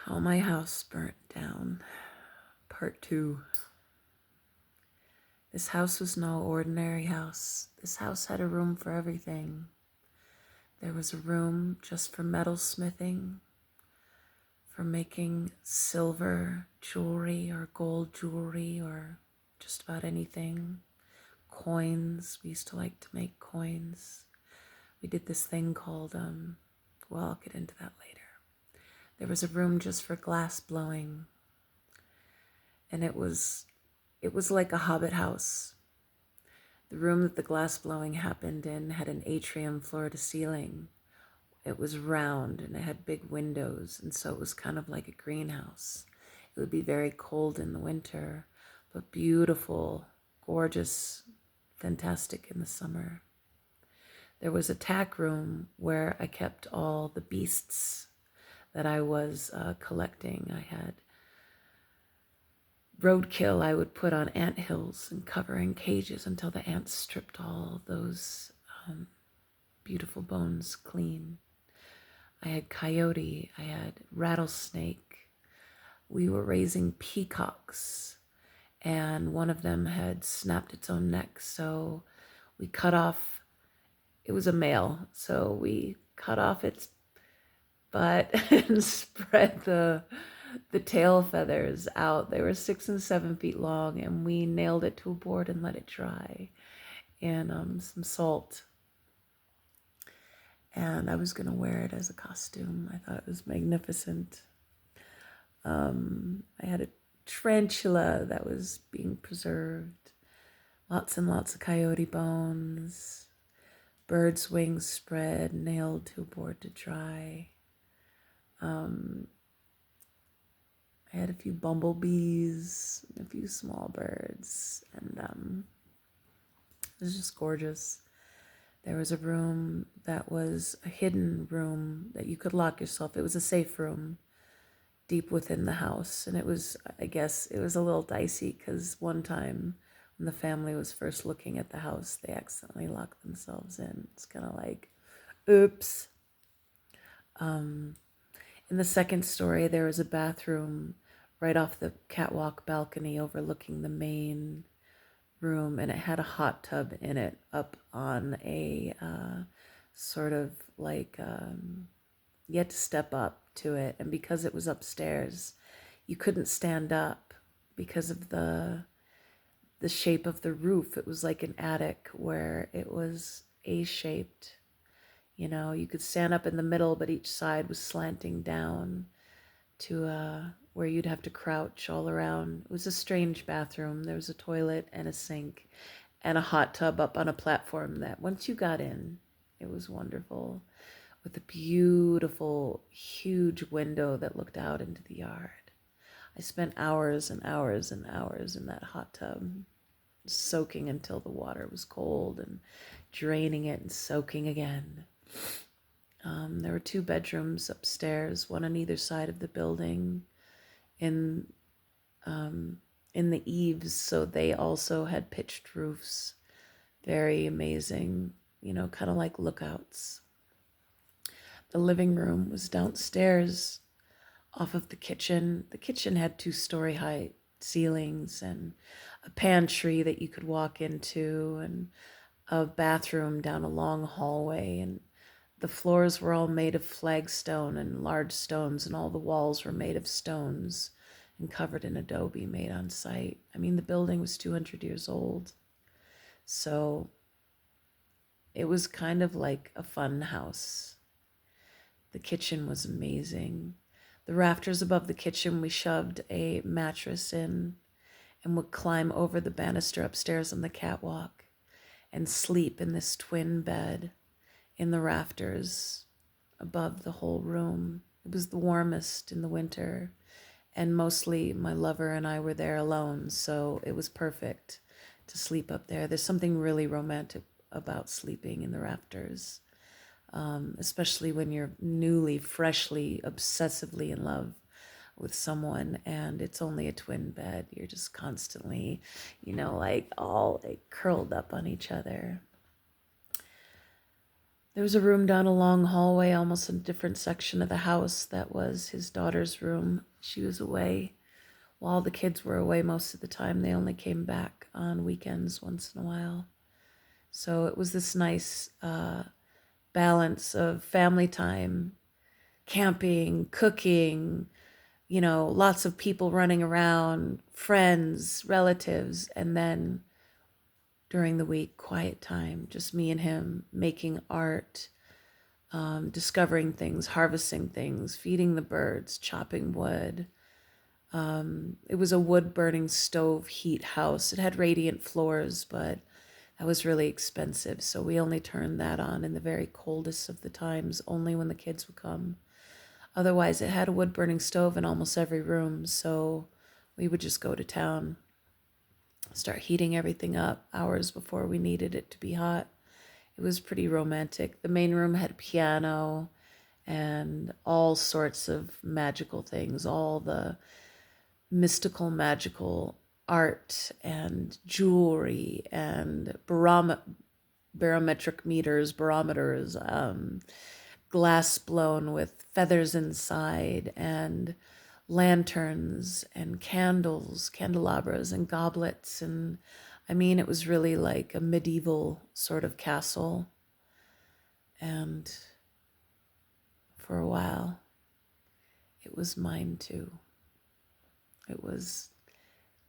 How my house burnt down. Part 2. This house was no ordinary house. This house had a room for everything. There was a room just for metal smithing, for making silver jewelry or gold jewelry or just about anything. Coins. We used to like to make coins. We did this thing called, well, I'll get into that later. There was a room just for glass blowing, and it was like a hobbit house. The room that the glass blowing happened in had an atrium floor to ceiling. It was round and it had big windows, and so it was kind of like a greenhouse. It would be very cold in the winter, but beautiful, gorgeous, fantastic in the summer. There was a tack room where I kept all the beasts that I was collecting. I had roadkill I would put on ant hills and cover in cages until the ants stripped all those beautiful bones clean. I had coyote, I had rattlesnake. We were raising peacocks, and one of them had snapped its own neck, so we cut off, it was a male, so we cut off its butt and spread the tail feathers out. They were 6 and 7 feet long, and we nailed it to a board and let it dry in some salt. And I was gonna wear it as a costume. I thought it was magnificent. I had a tarantula that was being preserved, lots and lots of coyote bones, bird's wings spread, nailed to a board to dry. I had a few bumblebees, a few small birds, and it was just gorgeous. There was a room that was a hidden room that you could lock yourself. It was a safe room deep within the house, and it was, I guess, it was a little dicey because one time when the family was first looking at the house, they accidentally locked themselves in. It's kind of like, oops. In the second story, there was a bathroom right off the catwalk balcony overlooking the main room, and it had a hot tub in it up on a sort of like you had to step up to it, and because it was upstairs, you couldn't stand up because of the shape of the roof. It was like an attic where it was A-shaped. You know, you could stand up in the middle, but each side was slanting down to where you'd have to crouch all around. It was a strange bathroom. There was a toilet and a sink and a hot tub up on a platform that once you got in, it was wonderful, with a beautiful, huge window that looked out into the yard. I spent hours and hours and hours in that hot tub, soaking until the water was cold and draining it and soaking again. There were 2 bedrooms upstairs, one on either side of the building, in the eaves, so they also had pitched roofs. Very amazing, you know, kind of like lookouts. The living room was downstairs off of the kitchen. The kitchen had 2-story high ceilings and a pantry that you could walk into, and a bathroom down a long hallway, and the floors were all made of flagstone and large stones, and all the walls were made of stones and covered in adobe made on site. I mean, the building was 200 years old. So it was kind of like a fun house. The kitchen was amazing. The rafters above the kitchen, we shoved a mattress in and would climb over the banister upstairs on the catwalk and sleep in this twin bed in the rafters above the whole room. It was the warmest in the winter, and mostly my lover and I were there alone, so it was perfect to sleep up there. There's something really romantic about sleeping in the rafters, especially when you're newly, freshly, obsessively in love with someone and it's only a twin bed. You're just constantly, like all curled up on each other. There was a room down a long hallway, almost a different section of the house, that was his daughter's room. She was away. While the kids were away most of the time, they only came back on weekends once in a while. So it was this nice balance of family time, camping, cooking, lots of people running around, friends, relatives, and then during the week, quiet time, just me and him making art, discovering things, harvesting things, feeding the birds, chopping wood. It was a wood burning stove heat house. It had radiant floors, but that was really expensive. So we only turned that on in the very coldest of the times, only when the kids would come. Otherwise, it had a wood burning stove in almost every room. So we would just go to town, start heating everything up hours before we needed it to be hot. It was pretty romantic. The main room had a piano and all sorts of magical things, all the mystical, magical art and jewelry and barometric meters, barometers, glass blown with feathers inside, and lanterns and candles, candelabras and goblets. And I mean, it was really like a medieval sort of castle. And for a while, it was mine too. It was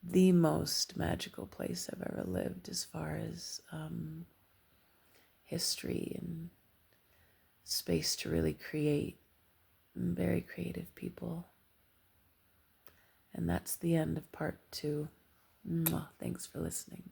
the most magical place I've ever lived as far as history and space to really create, and very creative people. And that's the end of part 2. Mwah. Thanks for listening.